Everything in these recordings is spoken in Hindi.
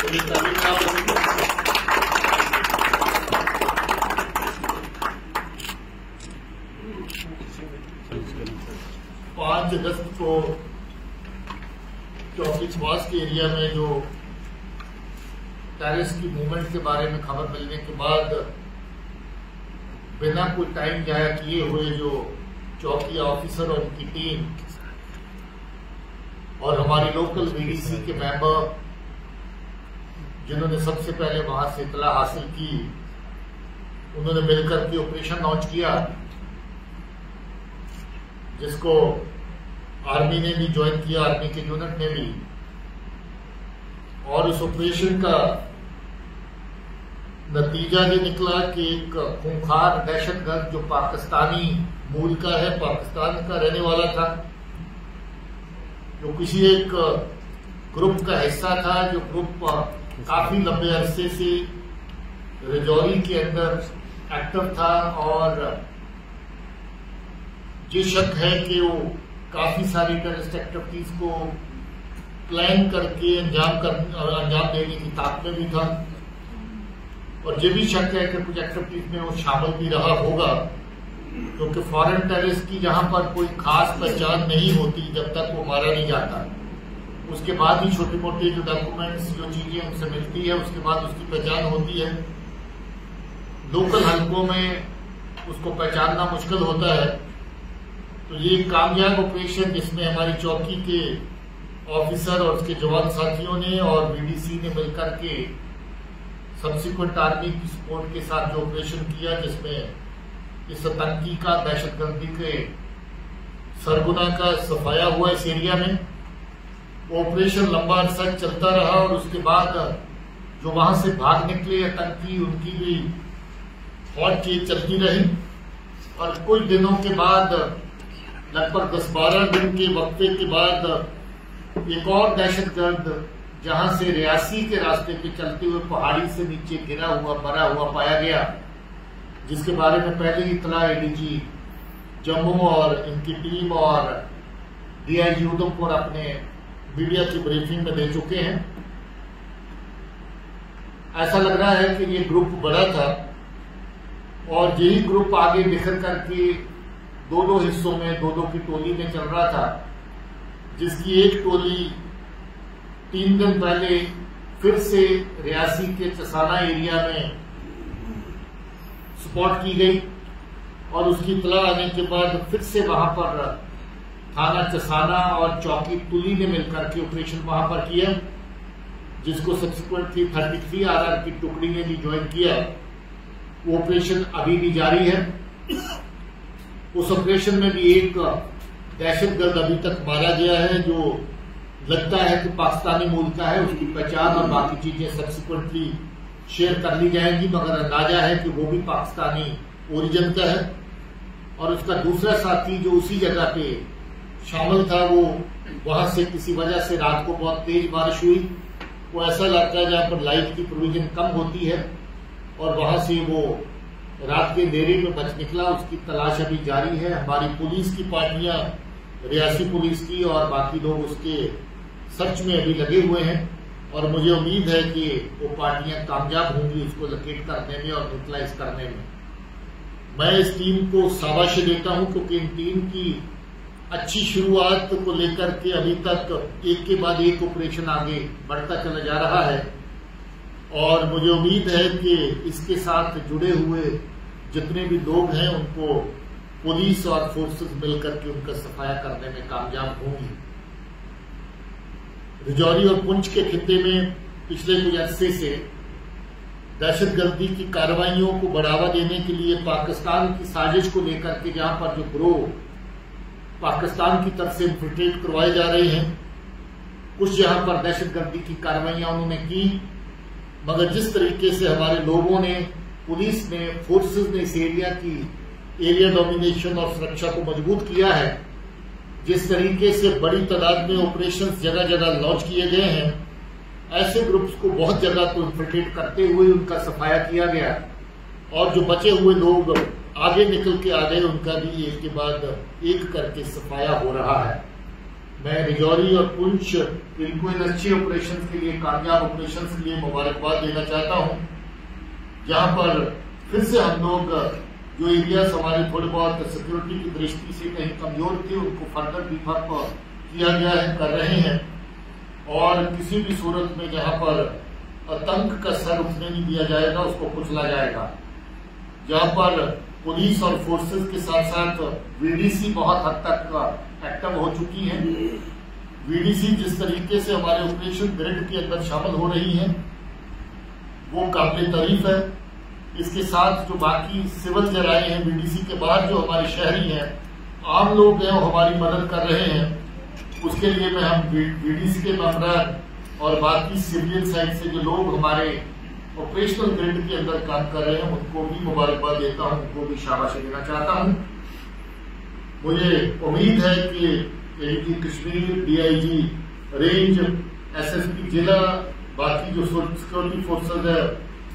पांच अगस्त को चौकी छवास के एरिया में जो टेररिस्ट की मूवमेंट के बारे में खबर मिलने के बाद बिना कोई टाइम जाया किए हुए जो चौकी ऑफिसर और उनकी टीम और हमारी लोकल वीडीसी के मेंबर जिन्होंने सबसे पहले वहां से इतला हासिल की, उन्होंने मिलकर के ऑपरेशन लॉन्च किया, जिसको आर्मी ने भी ज्वाइन किया, आर्मी के यूनिट ने भी। और इस ऑपरेशन का नतीजा ये निकला कि एक खूंखार दहशतगर्द जो पाकिस्तानी मूल का है, पाकिस्तान का रहने वाला था, जो किसी एक ग्रुप का हिस्सा था, जो ग्रुप काफी लंबे अरसे से रजौरी के अंदर एक्टिव था, और ये शक है कि वो काफी सारी टेररिस्ट एक्टिविटीज को प्लान करके अंजाम देने की ताक में भी था। और ये भी शक है कि कुछ एक्टिविटीज में वो शामिल भी रहा होगा, क्योंकि फॉरेन टेररिस्ट की जहां पर कोई खास पहचान नहीं होती जब तक वो मारा नहीं जाता, उसके बाद ही छोटे मोटे जो डॉक्यूमेंट्स, जो चीजें उनसे मिलती है, उसके बाद उसकी पहचान होती है। लोकल हलकों में उसको पहचानना मुश्किल होता है। तो ये कामयाब ऑपरेशन जिसमें हमारी चौकी के ऑफिसर और उसके जवान साथियों ने और वीडीसी ने मिलकर के सब्सिक्वेंट आर्मी की सपोर्ट के साथ जो ऑपरेशन किया, जिसमें इस आतंकी का, दहशतगर्दी के सरगुना का सफाया हुआ इस एरिया में। वो ऑपरेशन लंबा अरसा चलता रहा और उसके बाद जो वहां से भाग निकले आतंकी, उनकी भी हॉट चीज चलती रही। और कुछ दिनों के बाद, लगभग 10-12 दिन के वक्फे के बाद, एक और दहशतगर्द जहां से रियासी के रास्ते पे चलते हुए पहाड़ी से नीचे गिरा हुआ, मरा हुआ पाया गया, जिसके बारे में पहले ही इतला एडीजी जम्मू और इनकी टीम और डीआईजी उधमपुर अपने मीडिया की ब्रीफिंग में दे चुके हैं। ऐसा लग रहा है कि ये ग्रुप बड़ा था और यही ग्रुप आगे बिखर करके दो हिस्सों में, दो की टोली में चल रहा था, जिसकी एक टोली 3 दिन पहले फिर से रियासी के चसाना एरिया में स्पॉट की गई, और उसकी इतला आने के बाद फिर से वहां पर थाना चसाना और चौकी तुली ने मिलकर के ऑपरेशन वहां पर किया, जिसको सब्सिक्वेंटली 33 आरआर की टुकड़ी ने भी ज्वाइन किया। वो ऑपरेशन अभी भी जारी है। उस ऑपरेशन में भी एक दहशतगर्द अभी तक मारा गया है, जो लगता है कि पाकिस्तानी मूल का है। उसकी पहचान और बाकी चीजें सब्सिक्वेंटली शेयर कर ली जाएंगी, मगर अंदाजा है कि वो भी पाकिस्तानी ओरिजिन का है। और उसका दूसरा साथी जो उसी जगह पे शामिल था, वो वहां से किसी वजह से रात को बहुत तेज बारिश हुई। वो ऐसा इलाका है जहां पर लाइट की प्रोविजन कम होती है, और वहां से वो रात के अंधेरे में बच निकला। उसकी तलाश अभी जारी है। हमारी पुलिस की पार्टियां, रियासी पुलिस की और बाकी लोग उसके सर्च में अभी लगे हुए हैं, और मुझे उम्मीद है कि वो पार्टियां कामयाब होंगी उसको लोकेट करने में और न्यूट्रलाइज करने में। मैं इस टीम को शाबाशी देता हूं, क्योंकि इन टीम की अच्छी शुरुआत को लेकर के अभी तक एक के बाद एक ऑपरेशन आगे बढ़ता चला जा रहा है। और मुझे उम्मीद है कि इसके साथ जुड़े हुए जितने भी लोग हैं, उनको पुलिस और फोर्सेस मिलकर के उनका सफाया करने में कामयाब होंगी। रजौरी और पुंछ के खित्ते में पिछले कुछ अरसे से दहशतगर्दी की कार्रवाइयों को बढ़ावा देने के लिए पाकिस्तान की साजिश को लेकर के, जहां पर जो गिरोह पाकिस्तान की तरफ से इन्फिल्ट्रेट करवाए जा रहे हैं, कुछ जहां पर दहशतगर्दी की कार्रवाइयां उन्होंने की, मगर जिस तरीके से हमारे लोगों ने, पुलिस ने, फोर्सेस ने इस एरिया की एरिया डोमिनेशन और सुरक्षा को मजबूत किया है, जिस तरीके से बड़ी तादाद में ऑपरेशंस जगह जगह लॉन्च किए गए हैं, ऐसे ग्रुप्स को बहुत जगह को इन्फिल्ट्रेट करते हुए उनका सफाया किया गया, और जो बचे हुए लोग आगे निकल के आ गए, उनका भी एक के बाद एक करके सफाया हो रहा है। मैं रिजौरी और पुंछ इनको इन अच्छे ऑपरेशन के लिए, कामयाब ऑपरेशन के लिए मुबारकबाद देना चाहता हूं, जहां पर फिर से हम लोग जो एरियाज हमारे थोड़े बहुत सिक्योरिटी की दृष्टि से कहीं कमजोर थे उनको फर्दर बीफ अप किया गया है, कर रहे हैं। और किसी भी सूरत में जहां पर आतंक का सर उठने नहीं दिया जाएगा, उसको कुचला जाएगा। जहां पर पुलिस और फोर्सेस के साथ साथ वीडीसी बहुत हद तक एक्टिव हो चुकी है। वीडीसी जिस तरीके से हमारे ऑपरेशन ग्रिड के अंदर शामिल हो रही है वो काबिल तारीफ है। इसके साथ जो बाकी सिविल जराए हैं, वीडीसी के बाहर जो हमारे शहरी हैं, आम लोग हैं, वो हमारी मदद कर रहे हैं। उसके लिए मैं हम वीडीसी के मेंबर और बाकी सिविलियन साइड से जो लोग हमारे ऑपरेशनल ग्रिड के अंदर काम कर रहे हैं उनको भी मुबारकबाद देता हूं, उनको भी शाबाशी देना चाहता हूं। मुझे उम्मीद है कि ADG Kashmir, DIG range, SSP जिला, बाकी जो सिक्योरिटी फोर्सेज है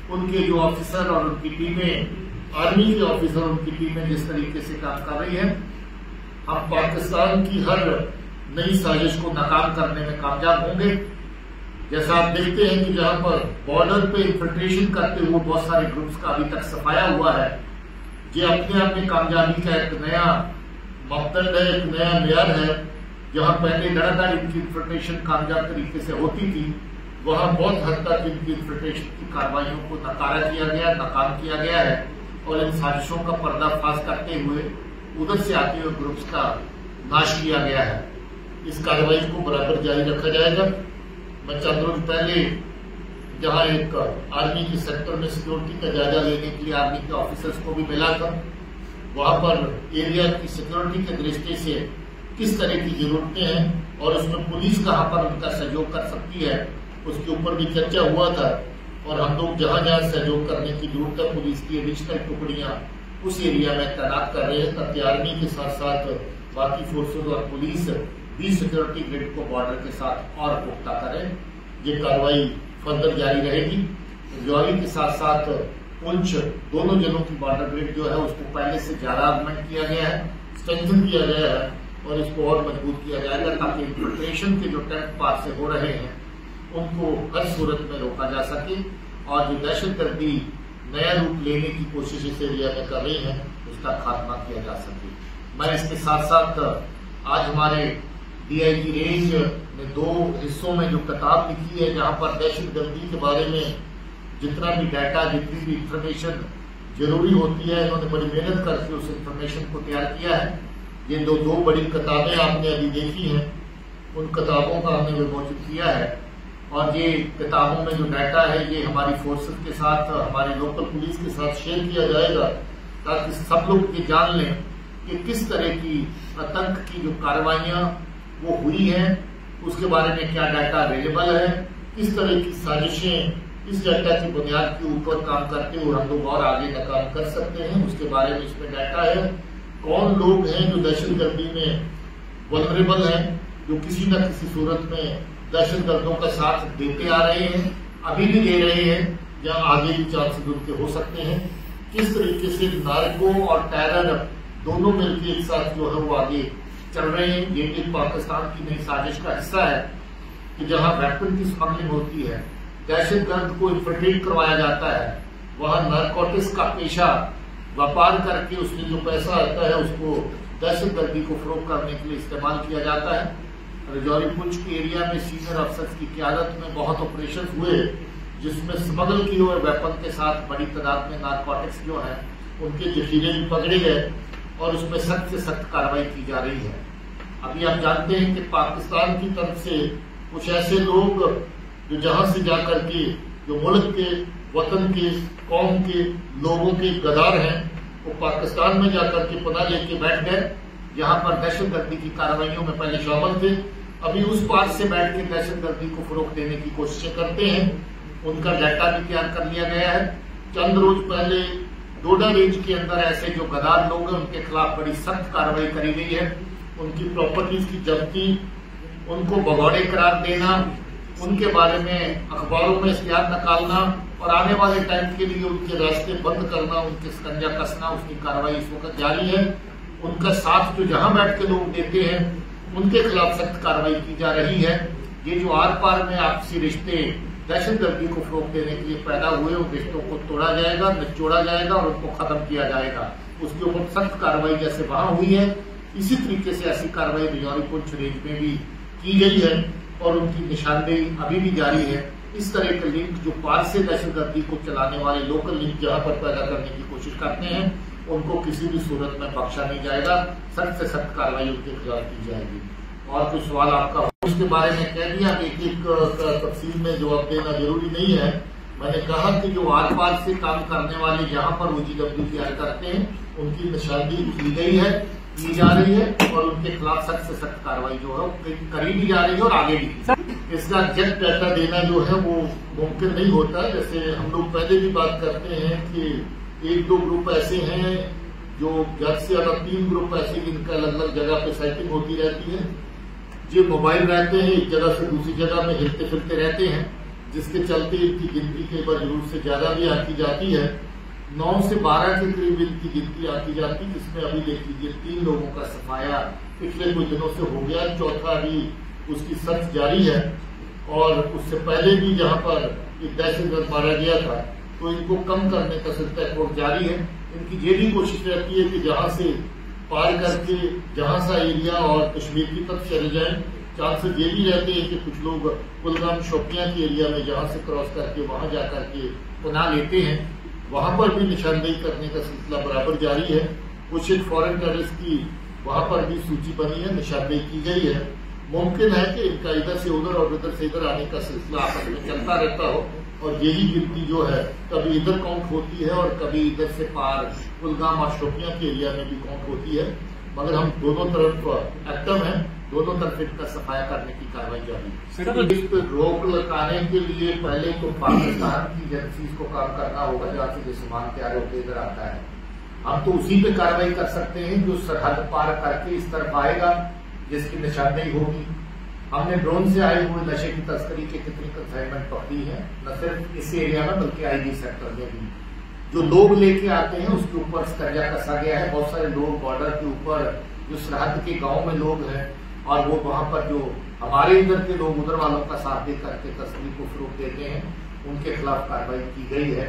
उनके जो ऑफिसर और उनकी टीमें, आर्मी के ऑफिसर उनकी टीमें जिस तरीके से काम कर रही है, हम पाकिस्तान की हर नई साजिश को नाकाम करने में कामयाब होंगे। जैसा आप देखते हैं कि जहां पर बॉर्डर पे इन्फिल्ट्रेशन करते हुए बहुत सारे ग्रुप्स का अभी तक सफाया हुआ है, ये अपने आप में कामयाबी का एक नया मापदंड है, एक नया मेयार है। जहां पहले लगातार इनकी इन्फिल्ट्रेशन कामयाब तरीके से होती थी, वहां बहुत हद तक इनकी इन्फिल्ट्रेशन की कार्रवाइयों को नकारा किया गया, नाकाम किया गया है और इन साजिशों का पर्दाफाश करते हुए उधर से आते हुए ग्रुप्स का नाश किया गया है। इस कार्रवाई को बराबर जारी रखा जाएगा। मैं चंद रोज पहले जहां एक आर्मी के सेक्टर में सिक्योरिटी का जायजा लेने के लिए आर्मी के ऑफिसर्स को भी मिला था, वहां पर एरिया की सिक्योरिटी की दृष्टि से किस तरह की जरूरतें हैं और उसमें पुलिस कहां पर उनका सहयोग कर सकती है, उसके ऊपर भी चर्चा हुआ था। और हम लोग जहां जहां सहयोग करने की जरूरत है, पुलिस की एडिशनल टुकड़ियां उस एरिया में तैनात कर रहे हैं, ताकि आर्मी के साथ साथ बाकी फोर्सेज और पुलिस भी सिक्योरिटी ग्रिड को बॉर्डर के साथ और पुख्ता करें। ये कार्रवाई फर्दर जारी रहेगी। रिजौरी के साथ साथ पुंछ दोनों जिलों की बॉर्डर ग्रिड जो है उसको पहले से ज्यादा आगमेंट किया गया है, स्ट्रेंथन किया गया है और इसको और मजबूत किया जाएगा, ताकि इन्फिल्ट्रेशन के जो टेंट पार से हो रहे हैं उनको हर सूरत में रोका जा सके और जो दहशतगर्दी नया रूप लेने की कोशिश इस एरिया में कर रही है उसका खात्मा किया जा सके। मैं इसके साथ साथ आज हमारे डीआईजी रेंज ने 2 हिस्सों में जो किताब लिखी है, जहां पर दहशतगर्दी के बारे में जितना भी डाटा, जितनी भी इंफॉर्मेशन जरूरी होती है, इन्होंने बड़ी मेहनत करके उस इंफॉर्मेशन को तैयार किया है। ये दो बड़ी किताबें आपने अभी देखी हैं, उन किताबों का हमने विमोचन किया है और ये किताबों में जो डाटा है ये हमारी फोर्सेस के साथ, हमारे लोकल पुलिस के साथ शेयर किया जाएगा, ताकि सब लोग ये जान लें कि किस तरह की आतंक की जो कार्रवाइयां वो हुई है, उसके बारे में क्या डाटा अवेलेबल है, किस तरह की साजिशें इस डाटा की बुनियाद के ऊपर काम करते हुए हम लोग और आगे नाकाम कर सकते हैं, उसके बारे में इसमें डाटा है। कौन लोग हैं जो दहशतगर्दी में वल्नरेबल हैं, जो किसी न किसी सूरत में दहशतगर्दों का साथ देते आ रहे हैं, अभी भी दे रहे हैं या आगे भी चांसेस उनके हो सकते हैं। किस तरीके से नार्को और टेरर दोनों मिलकर एक साथ जो है वो आगे चल रहे हैं। ये एक पाकिस्तान की नई साजिश का हिस्सा है कि जहां वेपन की स्मगलिंग होती है, दहशतगर्द को इन्फिल्ट्रेट करवाया जाता है, वहां नारकोटिक्स का पेशा व्यापार करके उसमें जो पैसा आता है उसको दहशतगर्दी को फरोग करने के लिए इस्तेमाल किया जाता है। रिजौरी पुंछ के एरिया में सीनियर अफसर्स की क़यादत में बहुत ऑपरेशन हुए, जिसमें स्मगल किए हुए वेपन के साथ बड़ी तादाद में नारकोटिक्स जो है उनके जखीरे भी पकड़े गए और उसमें सख्त से सख्त कार्रवाई की जा रही है। अभी आप जानते हैं कि पाकिस्तान की तरफ से कुछ ऐसे लोग जो जहां से जाकर के जो मुल्क के, वतन के, कौम के लोगों के गद्दार हैं, वो पाकिस्तान में जाकर के पनाह लेके बैठ गए, जहां पर दहशतगर्दी की कार्रवाइयों में पहले शामिल थे। अभी उस पार से बैठ के दहशतगर्दी को फरोग देने की कोशिशें करते हैं। उनका डाटा भी तैयार कर लिया गया है। चंद रोज पहले डोडा रेंज के अंदर ऐसे जो गद्दार लोग हैं उनके खिलाफ बड़ी सख्त कार्रवाई करी गई है। उनकी प्रॉपर्टीज की जब्ती, उनको भगौड़े करार देना, उनके बारे में अखबारों में इश्तिहार निकालना और आने वाले टाइम के लिए उनके रास्ते बंद करना, उनके शिकंजा कसना, उसकी कार्रवाई इस वक्त जारी है। उनका साथ जो जहां बैठ के लोग देते हैं उनके खिलाफ सख्त कार्रवाई की जा रही है। ये जो आर पार में आपसी रिश्ते दहशतगर्दी को फरोग देने के लिए पैदा हुए, उन रिश्तों को तोड़ा जाएगा, निचोड़ा जाएगा और उनको खत्म किया जाएगा। उसके ऊपर सख्त कार्रवाई जैसे वहां हुई है, इसी तरीके से ऐसी कार्रवाई रिजौरी पुंछ रेंज में भी की गई है और उनकी निशानदेही अभी भी जारी है। इस तरह के लिंक जो पार से दहशतगर्दी को चलाने वाले लोकल लिंक जहां पर पैदा करने की कोशिश करते हैं, उनको किसी भी सूरत में बख्शा नहीं जाएगा। सख्त से सख्त कार्रवाई उनके खिलाफ की जाएगी। और कोई सवाल आपका हो उसके बारे में कह दिया कि एक तफसील में जवाब देना जरूरी नहीं है। मैंने कहा कि जो आर पार से काम करने वाले जहां पर OGW तैयार करते हैं, उनकी निशानदेही की गई है, की जा रही है और उनके खिलाफ सख्त से सख्त कार्रवाई जो है करी भी जा रही है और आगे भी। इसका एग्जैक्ट डाटा देना जो है वो मुमकिन नहीं होता। जैसे हम लोग पहले भी बात करते हैं कि 1-2 ग्रुप ऐसे हैं जो ज्यादा से ज्यादा 3 ग्रुप ऐसे जिनका अलग अलग जगह पे सेटिंग होती रहती है, जो मोबाइल रहते हैं, एक जगह से दूसरी जगह में हिलते फिरते रहते हैं, जिसके चलते इनकी गिनती कई बार जरूरत से ज्यादा भी आती जाती है। 9 से 12 के करीब इनकी गिनती आती जाती, जिसमें अभी देख लीजिए 3 लोगों का सफाया पिछले कुछ दिनों से हो गया, चौथा भी उसकी सर्च जारी है। और उससे पहले भी जहां पर एक दहशतगर्द मारा गया था, तो इनको कम करने का सिलसिला जारी है। इनकी ये भी कोशिश रहती है कि जहां से पार करके जहां सा एरिया और कश्मीर की तरफ चले जाएं, चांसेस ये भी रहते हैं कि कुछ लोग कुलगाम शोपियां के एरिया में जहां से क्रॉस करके वहां जाकर के पनाह लेते हैं, वहां पर भी निशानदेही करने का सिलसिला बराबर जारी है। कुछ एक फॉरेन टेररिस्ट की वहां पर भी सूची बनी है, निशानदेही की गई है। मुमकिन है कि इनका इधर से उधर और उधर से इधर आने का सिलसिला आपस में चलता रहता हो और यही गिनती जो है कभी इधर काउंट होती है और कभी इधर से पार कुलगाम और शोपियां के एरिया में भी काउंट होती है। मगर हम दोनों तरफ एक्टिव हैं, दोनों तरफ इनका सफाया करने की कार्रवाई जारी है। इस पर रोक लगाने के लिए पहले तो पाकिस्तान की एजेंसीज को काम करना होगा, जहां से जो सामान तैयार होकर इधर आता है। हम तो उसी पे कार्रवाई कर सकते हैं जो सरहद पार करके इस तरफ आएगा, जिसकी निशानदेही होगी। हमने ड्रोन से आए हुए नशे की तस्करी के कितनी कंसाइनमेंट पकड़ी है, न सिर्फ इस एरिया में बल्कि IB सेक्टर में भी। जो लोग लेके आते हैं उसके ऊपर कर्जा कसा गया है। बहुत सारे लोग बॉर्डर के ऊपर जो सरहद के गांव में लोग हैं और वो वहां पर जो हमारे इधर के लोग उधर वालों का साथ दे करके तस्करी को फरोग देते हैं, उनके खिलाफ कार्रवाई की गई है।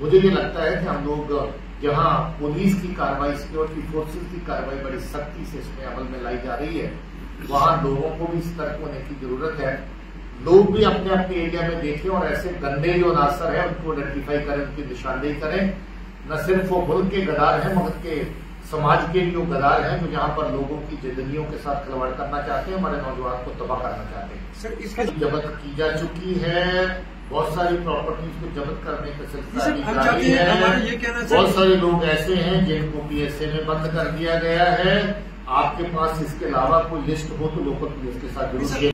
मुझे ये लगता है कि हम लोग जहां पुलिस की कार्रवाई, सिक्योरिटी फोर्सेज की कार्रवाई बड़ी सख्ती से इसमें अमल में लाई जा रही है, वहां लोगों को भी सतर्क होने की जरूरत है। लोग भी अपने अपने एरिया में देखें और ऐसे गंदे जो अनासर है उनको आइडेंटिफाई करें, उनकी निशानदेही करें। न सिर्फ वो मुल्क के गद्दार हैं, मगर के समाज के जो गद्दार हैं जो जहां पर लोगों की जिंदगियों के साथ खिलवाड़ करना चाहते हैं, हमारे नौजवान को तबाह करना चाहते हैं। सर, इसका जब्त की जा चुकी है, बहुत सारी प्रॉपर्टीज को जब्त करने का सिलसिला जारी है। बहुत सारे लोग ऐसे हैं जिनको PSA में बंद कर दिया गया है। आपके पास इसके अलावा कोई लिस्ट हो तो लोकल पुलिस के साथ जरूर